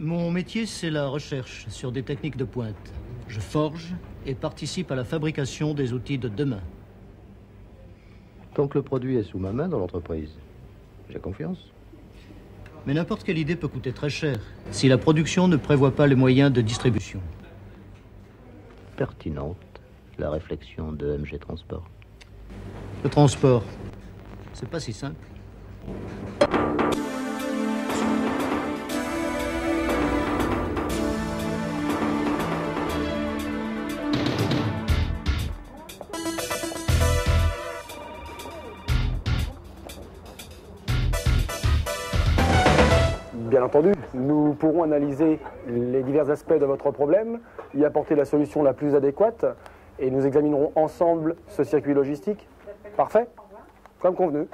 Mon métier, c'est la recherche sur des techniques de pointe. Je forge et participe à la fabrication des outils de demain. Tant que le produit est sous ma main dans l'entreprise, j'ai confiance. Mais n'importe quelle idée peut coûter très cher si la production ne prévoit pas les moyens de distribution. Pertinente, la réflexion de MG Transport. Le transport, c'est pas si simple. Bien entendu, nous pourrons analyser les divers aspects de votre problème, y apporter la solution la plus adéquate, et nous examinerons ensemble ce circuit logistique. Parfait? Comme convenu.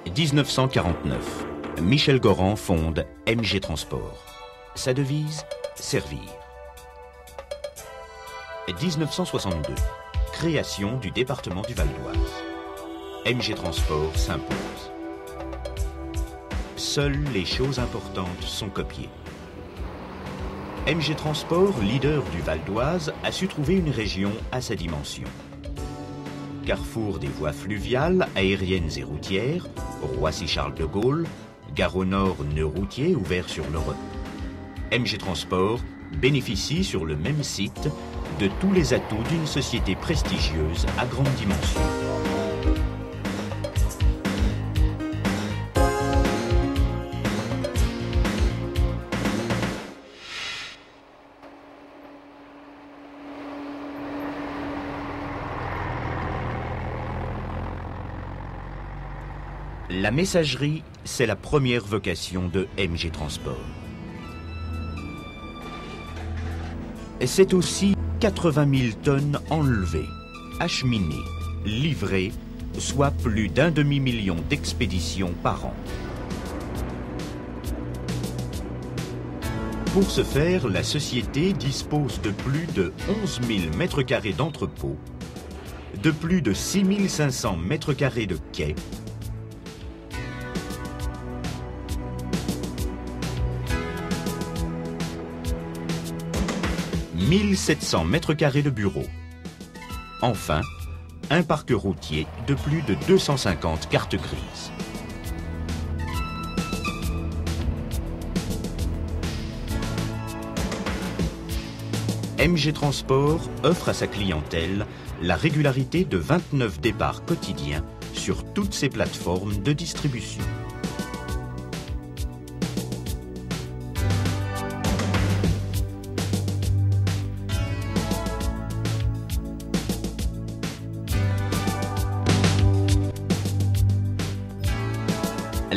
En 1949, Michel Goran fonde MG Transport. Sa devise, servir. 1962, création du département du Val d'Oise. MG Transport s'impose. Seules les choses importantes sont copiées. MG Transport, leader du Val d'Oise, a su trouver une région à sa dimension. Carrefour des voies fluviales, aériennes et routières, Roissy-Charles de Gaulle, gare au nord, nœud routier ouvert sur l'Europe. MG Transport bénéficie sur le même site de tous les atouts d'une société prestigieuse à grande dimension. La messagerie, c'est la première vocation de MG Transport. Et c'est aussi 80 000 tonnes enlevées, acheminées, livrées, soit plus d'1 demi-million d'expéditions par an. Pour ce faire, la société dispose de plus de 11 000 mètres carrés d'entrepôts, de plus de 6 500 mètres carrés de quais, 1700 mètres carrés de bureaux. Enfin, un parc routier de plus de 250 cartes grises. MG Transport offre à sa clientèle la régularité de 29 départs quotidiens sur toutes ses plateformes de distribution.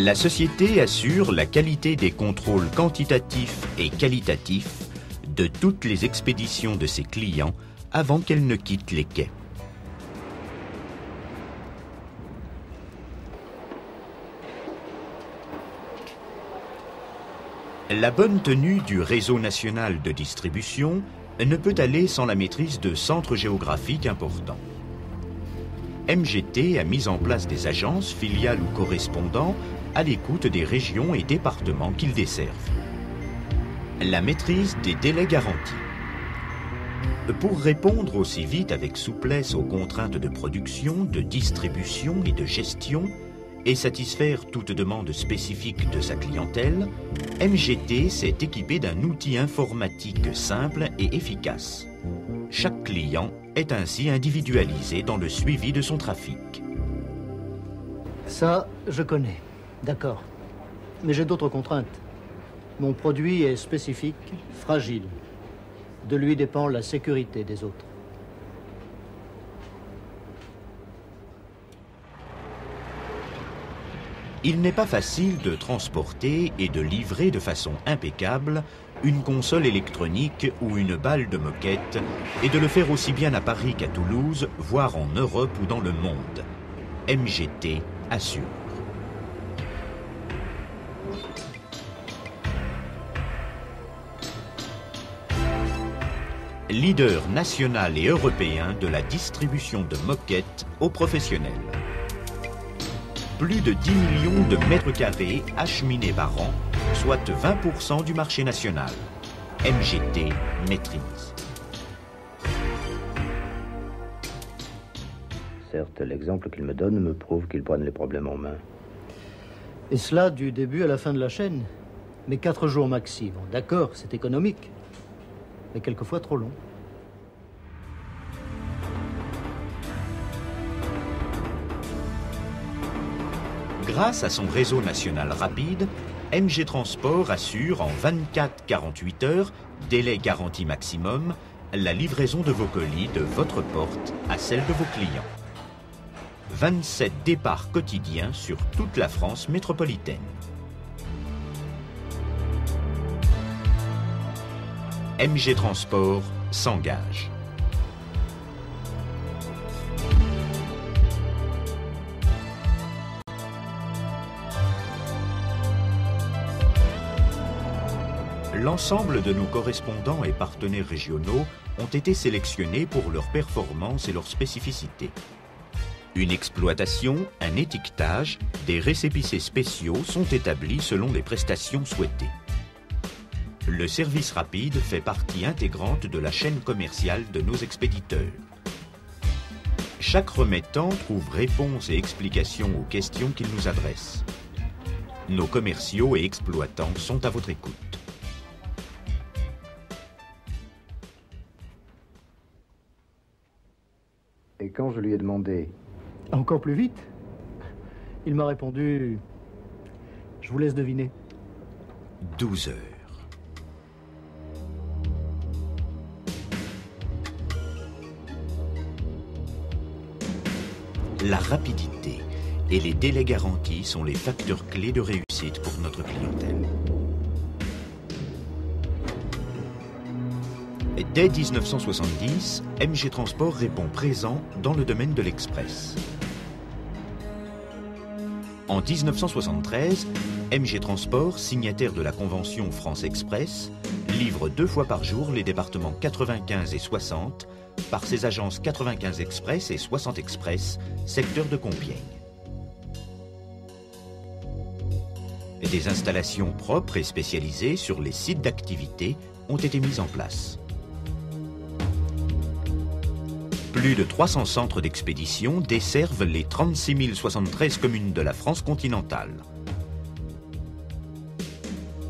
La société assure la qualité des contrôles quantitatifs et qualitatifs de toutes les expéditions de ses clients avant qu'elles ne quittent les quais. La bonne tenue du réseau national de distribution ne peut aller sans la maîtrise de centres géographiques importants. MGT a mis en place des agences, filiales ou correspondants à l'écoute des régions et départements qu'ils desservent. La maîtrise des délais garantis. Pour répondre aussi vite avec souplesse aux contraintes de production, de distribution et de gestion, et satisfaire toute demande spécifique de sa clientèle, MGT s'est équipé d'un outil informatique simple et efficace. Chaque client est ainsi individualisé dans le suivi de son trafic. Ça, je connais. D'accord. Mais j'ai d'autres contraintes. Mon produit est spécifique, fragile. De lui dépend la sécurité des autres. Il n'est pas facile de transporter et de livrer de façon impeccable une console électronique ou une balle de moquette et de le faire aussi bien à Paris qu'à Toulouse, voire en Europe ou dans le monde. MGT assure. Leader national et européen de la distribution de moquettes aux professionnels. Plus de 10 millions de mètres carrés acheminés par an, soit 20% du marché national. MGT maîtrise. Certes, l'exemple qu'il me donne me prouve qu'ils prennent les problèmes en main. Et cela du début à la fin de la chaîne. Mais 4 jours maxi. Bon, d'accord, c'est économique. Mais quelquefois trop long. Grâce à son réseau national rapide, MG Transport assure en 24-48 heures, délai garanti maximum, la livraison de vos colis de votre porte à celle de vos clients. 27 départs quotidiens sur toute la France métropolitaine. MG Transport s'engage. L'ensemble de nos correspondants et partenaires régionaux ont été sélectionnés pour leur performance et leur spécificité. Une exploitation, un étiquetage, des récépissés spéciaux sont établis selon les prestations souhaitées. Le service rapide fait partie intégrante de la chaîne commerciale de nos expéditeurs. Chaque remettant trouve réponse et explication aux questions qu'il nous adresse. Nos commerciaux et exploitants sont à votre écoute. Et quand je lui ai demandé... Encore plus vite. Il m'a répondu... Je vous laisse deviner. 12 heures. La rapidité et les délais garantis sont les facteurs clés de réussite pour notre clientèle. Dès 1970, MG Transport répond présent dans le domaine de l'express. En 1973, MG Transport, signataire de la convention France Express, livre 2 fois par jour les départements 95 et 60 par ses agences 95 Express et 60 Express, secteur de Compiègne. Des installations propres et spécialisées sur les sites d'activité ont été mises en place. Plus de 300 centres d'expédition desservent les 36 073 communes de la France continentale.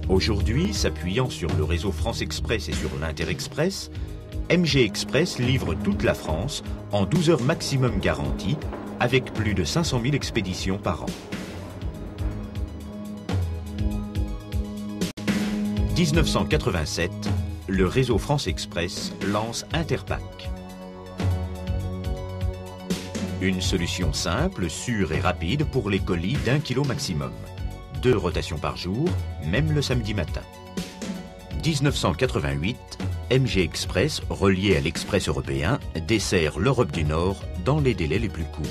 Aujourd'hui, s'appuyant sur le réseau France Express et sur l'Interexpress, MG Express livre toute la France en 12 heures maximum garanties, avec plus de 500 000 expéditions par an. 1987, le réseau France Express lance Interpack. Une solution simple, sûre et rapide pour les colis d'1 kilo maximum. 2 rotations par jour, même le samedi matin. 1988, MG Express, relié à l'Express européen, dessert l'Europe du Nord dans les délais les plus courts.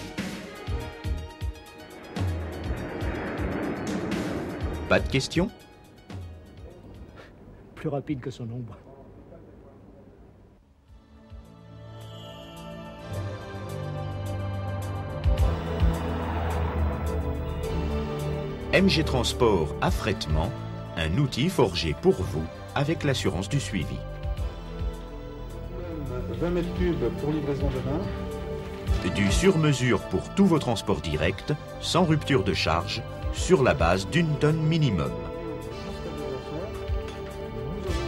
Pas de questions ? Plus rapide que son ombre. MG Transport Affrètement, un outil forgé pour vous avec l'assurance du suivi. 20 mètres cubes pour livraison demain. Du sur-mesure pour tous vos transports directs, sans rupture de charge, sur la base d'1 tonne minimum.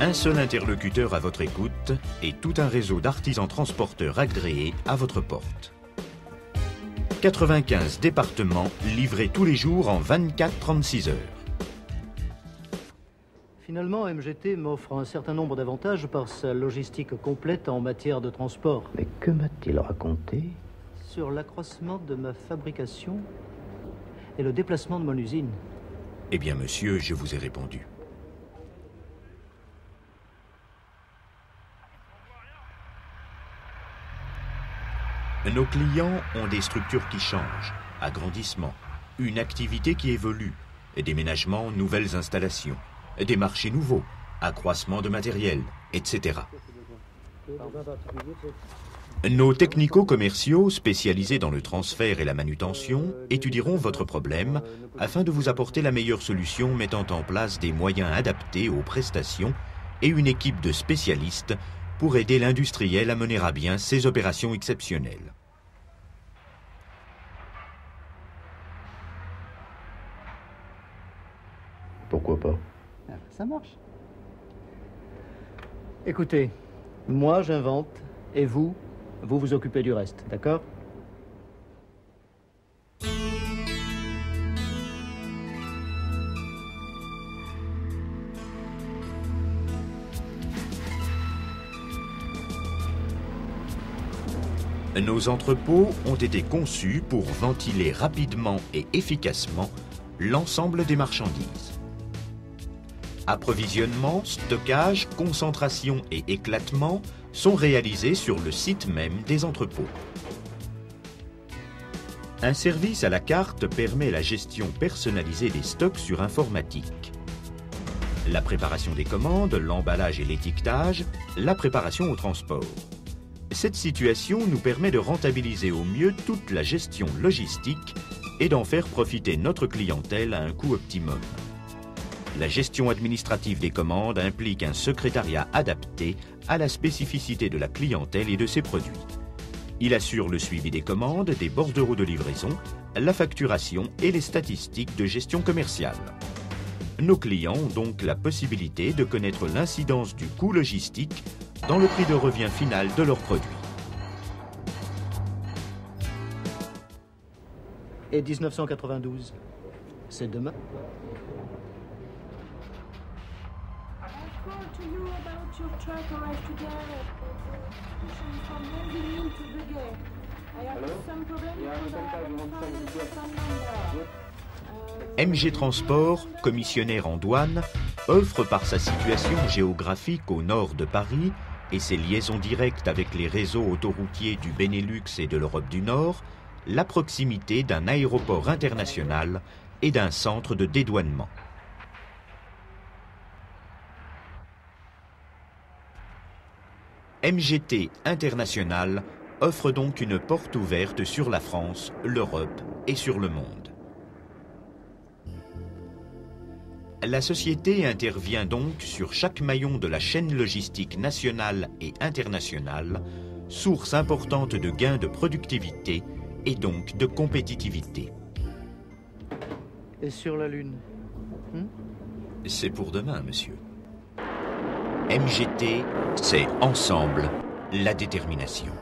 Un seul interlocuteur à votre écoute et tout un réseau d'artisans transporteurs agréés à votre porte. 95 départements livrés tous les jours en 24-36 heures. Finalement, MGT m'offre un certain nombre d'avantages par sa logistique complète en matière de transport. Mais que m'a-t-il raconté? Sur l'accroissement de ma fabrication et le déplacement de mon usine. Eh bien, monsieur, je vous ai répondu. Nos clients ont des structures qui changent, agrandissement, une activité qui évolue, déménagement, nouvelles installations, des marchés nouveaux, accroissement de matériel, etc. Nos technico-commerciaux spécialisés dans le transfert et la manutention étudieront votre problème afin de vous apporter la meilleure solution mettant en place des moyens adaptés aux prestations et une équipe de spécialistes pour aider l'industriel à mener à bien ses opérations exceptionnelles. Pourquoi pas? Ça marche. Écoutez, moi j'invente et vous vous occupez du reste, d'accord? Nos entrepôts ont été conçus pour ventiler rapidement et efficacement l'ensemble des marchandises. Approvisionnement, stockage, concentration et éclatement sont réalisés sur le site même des entrepôts. Un service à la carte permet la gestion personnalisée des stocks sur informatique. La préparation des commandes, l'emballage et l'étiquetage, la préparation au transport. Cette situation nous permet de rentabiliser au mieux toute la gestion logistique et d'en faire profiter notre clientèle à un coût optimum. La gestion administrative des commandes implique un secrétariat adapté à la spécificité de la clientèle et de ses produits. Il assure le suivi des commandes, des bordereaux de livraison, la facturation et les statistiques de gestion commerciale. Nos clients ont donc la possibilité de connaître l'incidence du coût logistique dans le prix de revient final de leurs produits. Et 1992, c'est demain. MG Transport, commissionnaire en douane, offre par sa situation géographique au nord de Paris et ses liaisons directes avec les réseaux autoroutiers du Benelux et de l'Europe du Nord, la proximité d'un aéroport international et d'un centre de dédouanement. MGT International offre donc une porte ouverte sur la France, l'Europe et sur le monde. La société intervient donc sur chaque maillon de la chaîne logistique nationale et internationale, source importante de gains de productivité et donc de compétitivité. Et sur la Lune? C'est pour demain, monsieur. MGT, c'est ensemble la détermination.